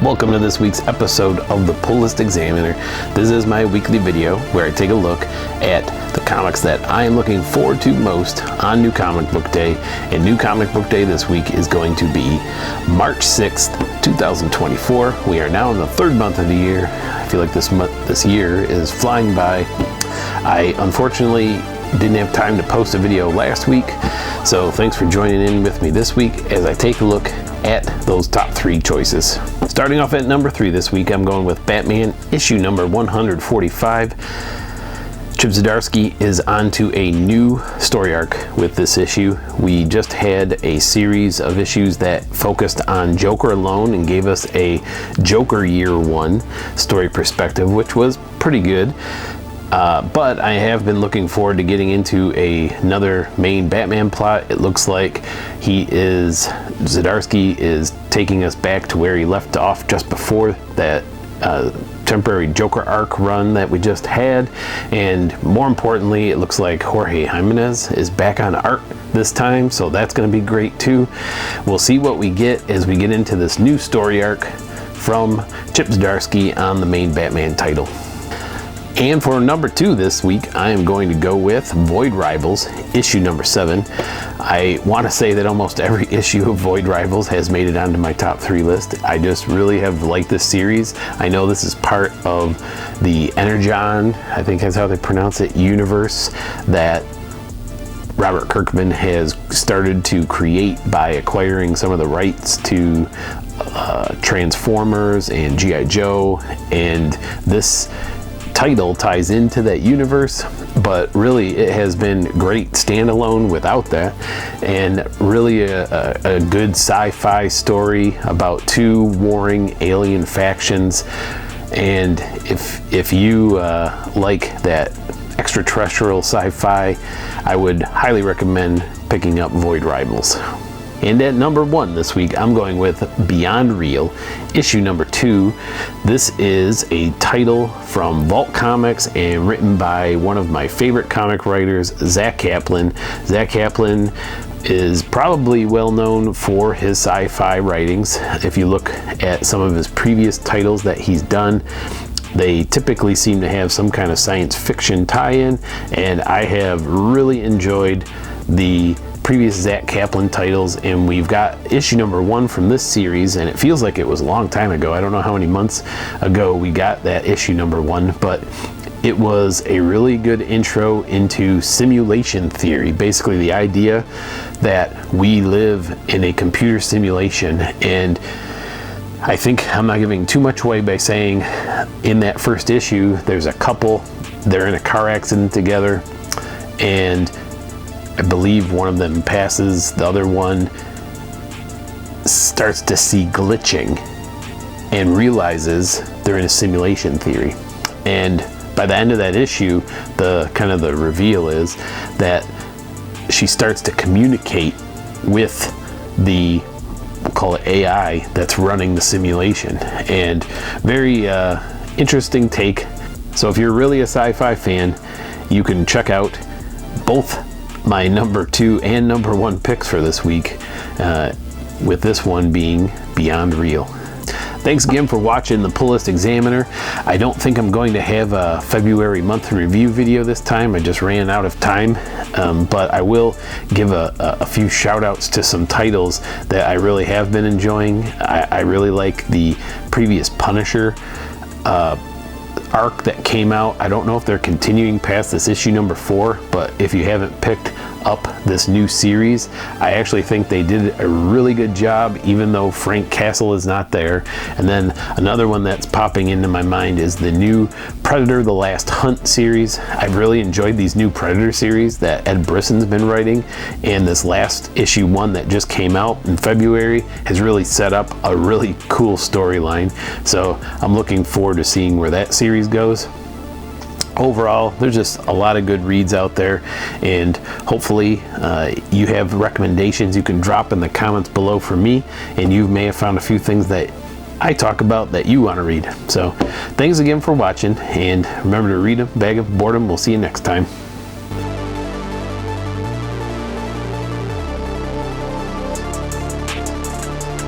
Welcome to this week's episode of the Pull List Examiner. This is my weekly video where I take a look at the comics that I am looking forward to most on New Comic Book Day. And New Comic Book Day this week is going to be March 6th, 2024. We are now in the third month of the year. I feel like this year is flying by. I unfortunately didn't have time to post a video last week, so thanks for joining in with me this week as I take a look at those top three choices. Starting off at number 3 this week, I'm going with Batman issue number 145. Chip Zdarsky is onto a new story arc with this issue. We just had a series of issues that focused on Joker alone and gave us a Joker Year 1 story perspective, which was pretty good. But I have been looking forward to getting into another main Batman plot. It looks like Zdarsky is taking us back to where he left off just before that temporary Joker arc run that we just had. And more importantly, it looks like Jorge Jimenez is back on art this time, so that's going to be great too. We'll see what we get as we get into this new story arc from Chip Zdarsky on the main Batman title. And for number 2 this week, I am going to go with Void Rivals, issue number 7. I want to say that almost every issue of Void Rivals has made it onto my top 3 list. I just really have liked this series. I know this is part of the Energon, I think that's how they pronounce it, universe that Robert Kirkman has started to create by acquiring some of the rights to Transformers and G.I. Joe, and this title ties into that universe, but really it has been great standalone without that, and really a good sci-fi story about 2 warring alien factions. And if you like that extraterrestrial sci-fi, I would highly recommend picking up Void Rivals. And at number 1 this week, I'm going with Beyond Real, issue number 2. This is a title from Vault Comics and written by one of my favorite comic writers, Zack Kaplan. Zack Kaplan is probably well known for his sci-fi writings. If you look at some of his previous titles that he's done, they typically seem to have some kind of science fiction tie-in, and I have really enjoyed the previous Zack Kaplan titles, and we've got issue number 1 from this series, and it feels like it was a long time ago. I don't know how many months ago we got that issue number 1, but it was a really good intro into simulation theory. Basically the idea that we live in a computer simulation. And I think I'm not giving too much away by saying in that first issue there's a couple, they're in a car accident together, and I believe one of them passes, the other one starts to see glitching and realizes they're in a simulation theory. And by the end of that issue, the reveal is that she starts to communicate with the, we'll call it AI, that's running the simulation. And very interesting take. So if you're really a sci-fi fan, you can check out both my number 2 and number 1 picks for this week, with this one being Beyond Real. Thanks again for watching the Pull List Examiner. I don't think I'm going to have a February month in review video this time. I just ran out of time, but I will give a few shout outs to some titles that I really have been enjoying. I really like the previous Punisher arc that came out. I don't know if they're continuing past this issue number 4, but if you haven't picked up this new series, I actually think they did a really good job, even though Frank Castle is not there. And then another one that's popping into my mind is the new Predator: The Last Hunt series. I've really enjoyed these new Predator series that Ed Brisson's been writing, and this last issue 1 that just came out in February has really set up a really cool storyline. So I'm looking forward to seeing where that series goes. Overall, there's just a lot of good reads out there, and hopefully you have recommendations you can drop in the comments below for me, and you may have found a few things that I talk about that you want to read. So thanks again for watching, and remember to read a bag of boredom. We'll see you next time.